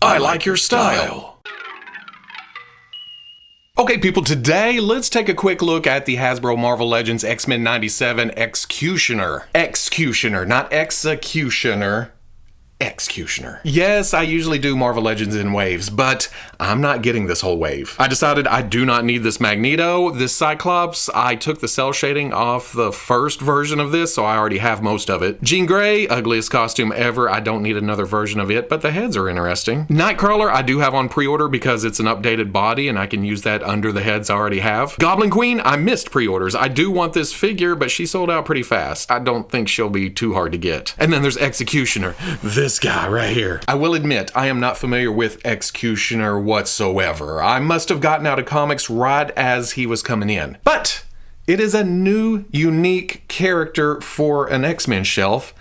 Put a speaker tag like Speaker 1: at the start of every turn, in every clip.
Speaker 1: I like your style. Okay, people, today let's take a quick look at the Hasbro Marvel Legends X-Men 97 X-Cutioner. X-Cutioner, not XCUtioner. X-Cutioner. Yes, I usually do Marvel Legends in waves, but I'm not getting this whole wave. I decided I do not need this Magneto, this Cyclops. I took the cell shading off the first version of this, so I already have most of it. Jean Grey, ugliest costume ever. I don't need another version of it, but the heads are interesting. Nightcrawler, I do have on pre-order because it's an updated body and I can use that under the heads I already have. Goblin Queen, I missed pre-orders. I do want this figure, but she sold out pretty fast. I don't think she'll be too hard to get. And then there's X-Cutioner. This guy right here. I will admit, I am not familiar with X-Cutioner whatsoever. I must have gotten out of comics right as he was coming in. But it is a new, unique character for an X-Men shelf,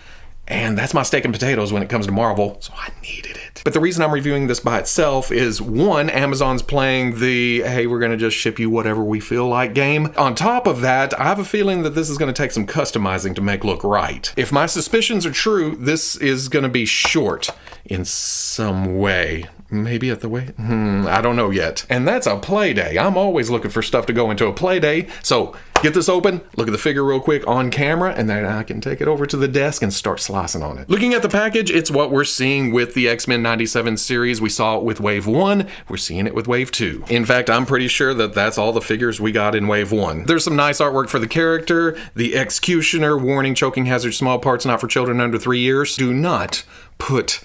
Speaker 1: and that's my steak and potatoes when it comes to Marvel, so I needed it. But the reason I'm reviewing this by itself is, one, Amazon's playing the, hey, we're gonna just ship you whatever we feel like game. On top of that, I have a feeling that this is gonna take some customizing to make look right. If my suspicions are true, this is gonna be short in some way. Maybe at the way? I don't know yet. And that's a play day. I'm always looking for stuff to go into a play day. So get this open, look at the figure real quick on camera, and then I can take it over to the desk and start slicing on it. Looking at the package, it's what we're seeing with the X-Men 97 series. We saw it with Wave 1, we're seeing it with Wave 2. In fact, I'm pretty sure that that's all the figures we got in Wave 1. There's some nice artwork for the character, the X-Cutioner, warning, choking hazard, small parts not for children under 3 years. Do not put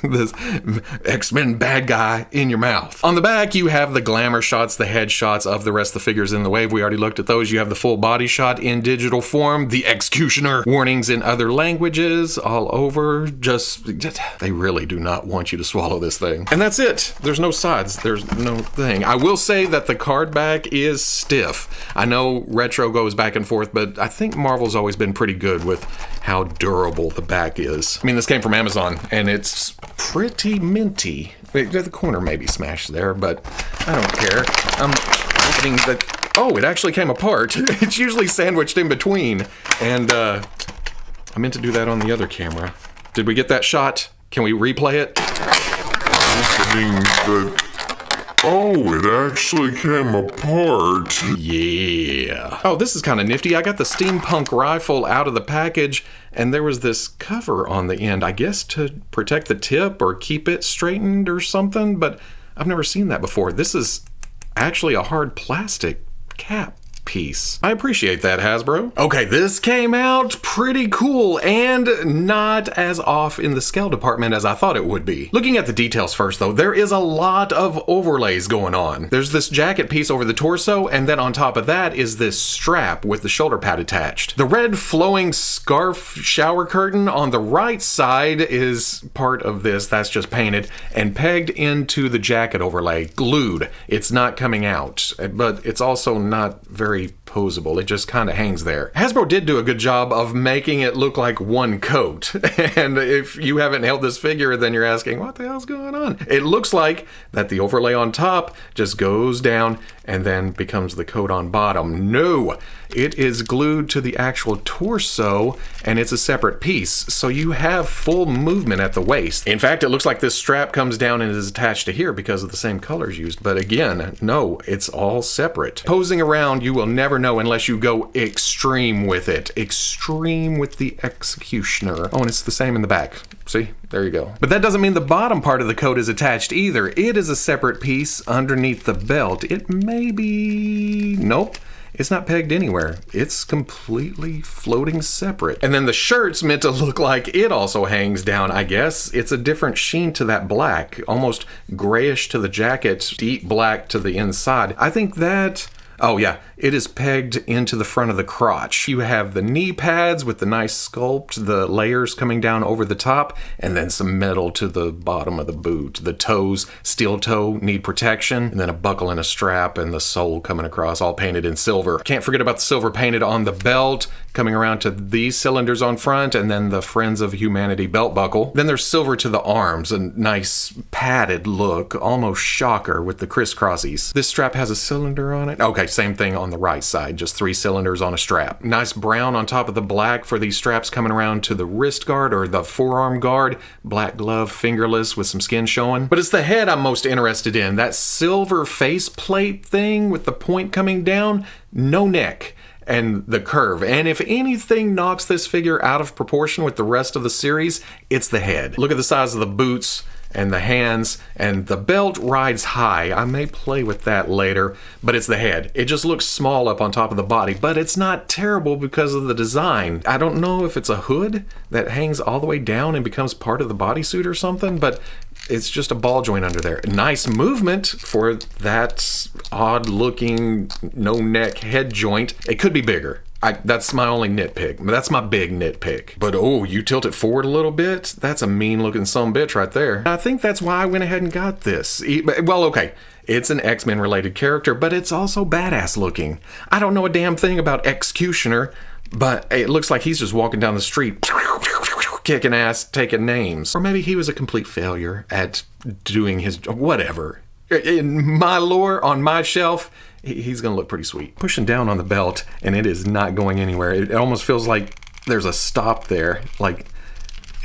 Speaker 1: this X-Men bad guy in your mouth. On the back, you have the glamour shots, the head shots of the rest of the figures in the wave. We already looked at those. You have the full body shot in digital form, the X-Cutioner, warnings in other languages all over. Just, they really do not want you to swallow this thing. And that's it. There's no sides. There's no thing. I will say that the card back is stiff. I know Retro goes back and forth, but I think Marvel's always been pretty good with how durable the back is. I mean, this came from Amazon, and it's pretty minty. The corner may be smashed there, but I don't care. I'm getting the... Oh, it actually came apart. It's usually sandwiched in between, and I meant to do that on the other camera. Did we get that shot? Can we replay it?
Speaker 2: Oh, it actually came apart.
Speaker 1: Yeah. Oh, this is kind of nifty. I got the steampunk rifle out of the package, and there was this cover on the end, I guess to protect the tip or keep it straightened or something, but I've never seen that before. This is actually a hard plastic cap piece. I appreciate that, Hasbro. Okay, this came out pretty cool and not as off in the scale department as I thought it would be. Looking at the details first though, there is a lot of overlays going on. There's this jacket piece over the torso, and then on top of that is this strap with the shoulder pad attached. The red flowing scarf shower curtain on the right side is part of this. That's just painted and pegged into the jacket overlay, glued. It's not coming out, but it's also not very posable. It just kind of hangs there. Hasbro did do a good job of making it look like one coat. And if you haven't held this figure, then you're asking, what the hell's going on? It looks like that the overlay on top just goes down and then becomes the coat on bottom. No, it is glued to the actual torso and it's a separate piece. So you have full movement at the waist. In fact, it looks like this strap comes down and is attached to here because of the same colors used. But again, no, it's all separate. Posing around, you will never know unless you go extreme with it. Extreme with the X-Cutioner. Oh, and it's the same in the back. See? There you go. But that doesn't mean the bottom part of the coat is attached either. It is a separate piece underneath the belt. It may be... Nope. It's not pegged anywhere. It's completely floating separate. And then the shirt's meant to look like it also hangs down, I guess. It's a different sheen to that black. Almost grayish to the jacket, deep black to the inside. I think that... Oh yeah, it is pegged into the front of the crotch. You have the knee pads with the nice sculpt, the layers coming down over the top, and then some metal to the bottom of the boot. The toes, steel toe, need protection, and then a buckle and a strap, and the sole coming across, all painted in silver. Can't forget about the silver painted on the belt, coming around to these cylinders on front, and then the Friends of Humanity belt buckle. Then there's silver to the arms, a nice padded look, almost shocker with the crisscrossies. This strap has a cylinder on it. Okay, same thing on on the right side, just 3 cylinders on a strap. Nice brown on top of the black for these straps coming around to the wrist guard or the forearm guard. Black glove, fingerless with some skin showing. But it's the head I'm most interested in. That silver faceplate thing with the point coming down, no neck, and the curve. And if anything knocks this figure out of proportion with the rest of the series, it's the head. Look at the size of the boots and the hands, and the belt rides high. I may play with that later, but it's the head. It just looks small up on top of the body, but it's not terrible because of the design. I don't know if it's a hood that hangs all the way down and becomes part of the bodysuit or something, but it's just a ball joint under there. Nice movement for that odd looking no neck head joint. It could be bigger. That's my only nitpick. That's my big nitpick. But oh, you tilt it forward a little bit? That's a mean looking sumbitch right there. I think that's why I went ahead and got this. Well, okay. It's an X-Men related character, but it's also badass looking. I don't know a damn thing about X-Cutioner, but it looks like he's just walking down the street kicking ass, taking names. Or maybe he was a complete failure at doing his whatever. In my lore, on my shelf, he's gonna look pretty sweet. Pushing down on the belt, and it is not going anywhere. It almost feels like there's a stop there. Like,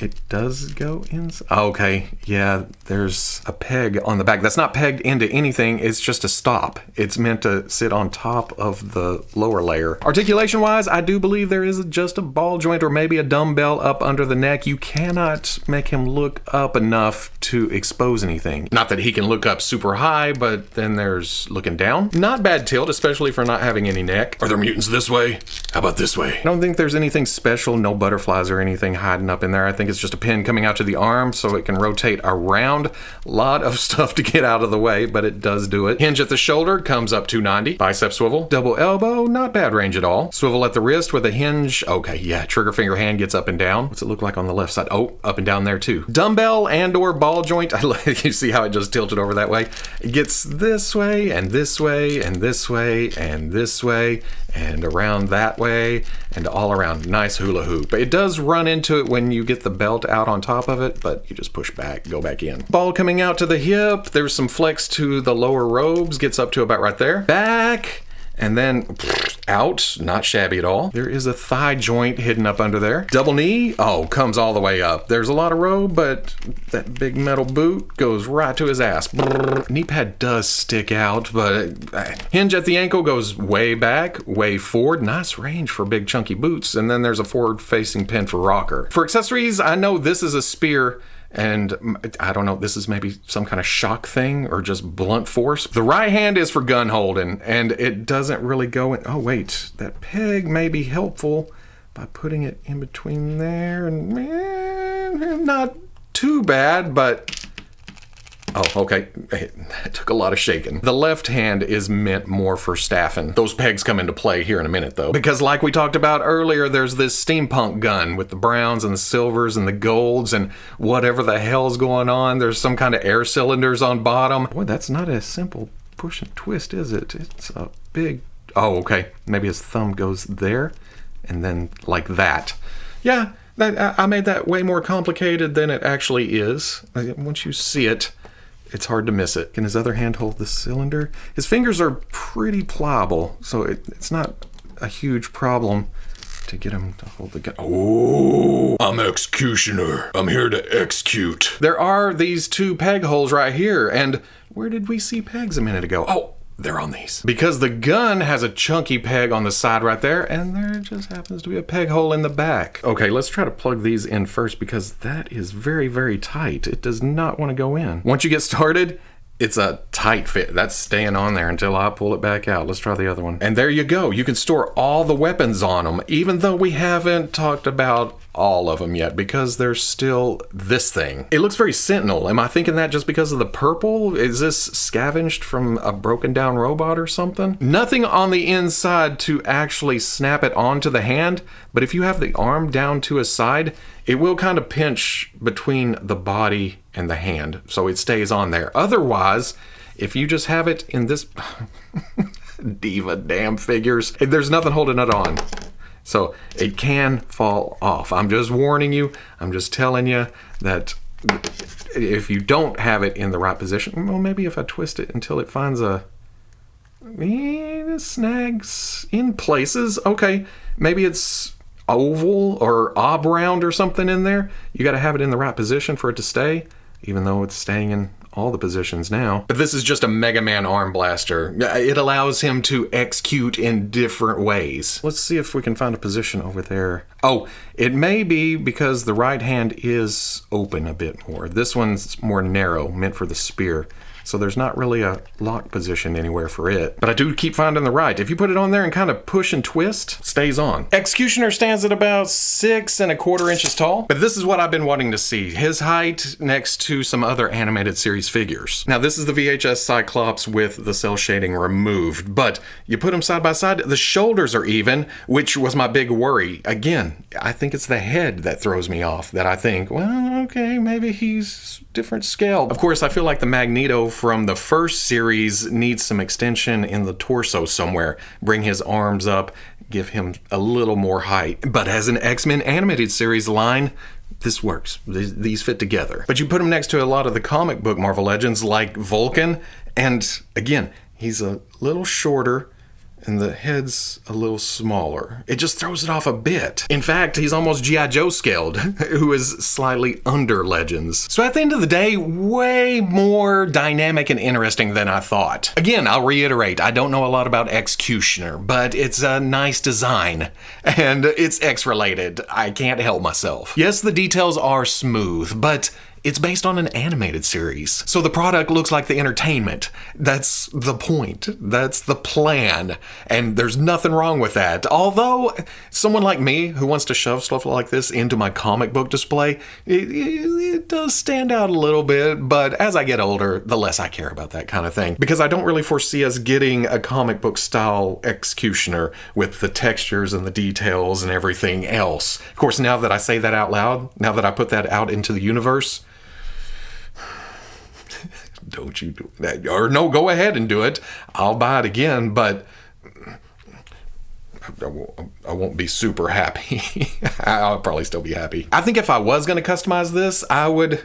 Speaker 1: it does go inside. Okay, yeah, there's a peg on the back. That's not pegged into anything, it's just a stop. It's meant to sit on top of the lower layer. Articulation-wise, I do believe there is just a ball joint or maybe a dumbbell up under the neck. You cannot make him look up enough to expose anything. Not that he can look up super high, but then there's looking down. Not bad tilt, especially for not having any neck. Are there mutants this way? How about this way? I don't think there's anything special, no butterflies or anything hiding up in there. I think it's just a pin coming out to the arm so it can rotate around. A lot of stuff to get out of the way, but it does do it. Hinge at the shoulder comes up 290. Bicep swivel. Double elbow, not bad range at all. Swivel at the wrist with a hinge. Okay, yeah, trigger finger hand gets up and down. What's it look like on the left side? Oh, up and down there too. Dumbbell and or ball joint. You see how it just tilted over that way? It gets this way and this way and this way and this way and around that way and all around. Nice hula hoop. It does run into it when you get the belt out on top of it, but you just push back, go back in. Ball coming out to the hip. There's some flex to the lower robes, gets up to about right there. Back, and then out, not shabby at all. There is a thigh joint hidden up under there. Double knee, oh, comes all the way up. There's a lot of robe, but that big metal boot goes right to his ass. Knee pad does stick out, but hinge at the ankle goes way back, way forward. Nice range for big chunky boots. And then there's a forward facing pin for rocker. For accessories, I know this is a spear, and I don't know, this is maybe some kind of shock thing or just blunt force. The right hand is for gun holding, and it doesn't really go in. Oh wait, that peg may be helpful by putting it in between there, and not too bad, but oh, okay. It took a lot of shaking. The left hand is meant more for staffing. Those pegs come into play here in a minute, though. Because like we talked about earlier, there's this steampunk gun with the browns and the silvers and the golds and whatever the hell's going on. There's some kind of air cylinders on bottom. Boy, that's not a simple push and twist, is it? It's a big... Oh, okay. Maybe his thumb goes there and then like that. Yeah, I made that way more complicated than it actually is. Once you see it, it's hard to miss it. Can his other hand hold the cylinder? His fingers are pretty pliable, so it's not a huge problem to get him to hold the gun. Oh,
Speaker 2: I'm X-Cutioner. I'm here to execute.
Speaker 1: There are these 2 peg holes right here, and where did we see pegs a minute ago? Oh, they're on these. Because the gun has a chunky peg on the side right there, and there just happens to be a peg hole in the back. Okay, let's try to plug these in first because that is very, very tight. It does not want to go in. Once you get started, it's a tight fit. That's staying on there until I pull it back out. Let's try the other one. And there you go. You can store all the weapons on them, even though we haven't talked about all of them yet because there's still this thing. It looks very Sentinel. Am I thinking that just because of the purple? Is this scavenged from a broken down robot or something? Nothing on the inside to actually snap it onto the hand, but if you have the arm down to a side, it will kind of pinch between the body and the hand, so it stays on there. Otherwise, if you just have it in this diva damn figures, there's nothing holding it on. So it can fall off. I'm just warning you. I'm just telling you that if you don't have it in the right position, well, maybe if I twist it until it finds a It snags in places. Okay, maybe it's oval or oblong or something in there. You got to have it in the right position for it to stay, even though it's staying in all the positions now. But this is just a Mega Man arm blaster. It allows him to execute in different ways. Let's see if we can find a position over there. Oh, it may be because the right hand is open a bit more. This one's more narrow, meant for the spear. So there's not really a lock position anywhere for it. But I do keep finding the right. If you put it on there and kind of push and twist, it stays on. X-Cutioner stands at about 6¼ inches tall. But this is what I've been wanting to see. His height next to some other animated series figures. Now this is the VHS Cyclops with the cell shading removed. But you put them side by side, the shoulders are even, which was my big worry. Again, I think it's the head that throws me off. That I think, well, okay, maybe he's different scale. Of course, I feel like the Magneto from the first series needs some extension in the torso somewhere. Bring his arms up, give him a little more height. But as an X-Men animated series line, this works. These fit together. But you put him next to a lot of the comic book Marvel Legends like Vulcan, and again, he's a little shorter and the head's a little smaller. It just throws it off a bit. In fact, he's almost G.I. Joe scaled, who is slightly under Legends. So at the end of the day, way more dynamic and interesting than I thought. Again, I'll reiterate, I don't know a lot about X-Cutioner, but it's a nice design, and it's X-related. I can't help myself. Yes, the details are smooth, but it's based on an animated series. So the product looks like the entertainment. That's the point. That's the plan. And there's nothing wrong with that. Although, someone like me who wants to shove stuff like this into my comic book display, it does stand out a little bit, but as I get older, the less I care about that kind of thing. Because I don't really foresee us getting a comic book style X-Cutioner with the textures and the details and everything else. Of course, now that I say that out loud, now that I put that out into the universe, don't you do that? Or no, go ahead and do it. I'll buy it again, but I won't be super happy. I'll probably still be happy. I think if I was going to customize this, I would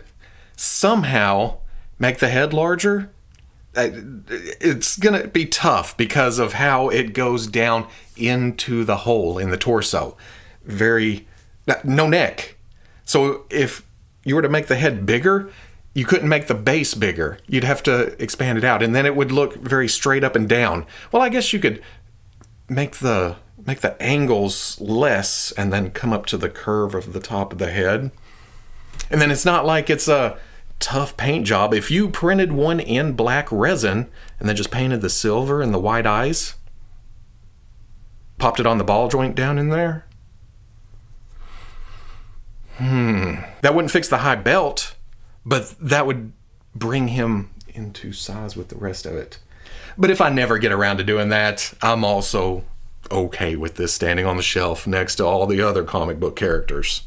Speaker 1: somehow make the head larger. It's going to be tough because of how it goes down into the hole in the torso. No neck. So if you were to make the head bigger, you couldn't make the base bigger. You'd have to expand it out, and then it would look very straight up and down. Well, I guess you could make the angles less and then come up to the curve of the top of the head. And then it's not like it's a tough paint job. If you printed one in black resin and then just painted the silver and the white eyes, popped it on the ball joint down in there, that wouldn't fix the high belt, but that would bring him into size with the rest of it. But if I never get around to doing that, I'm also okay with this standing on the shelf next to all the other comic book characters.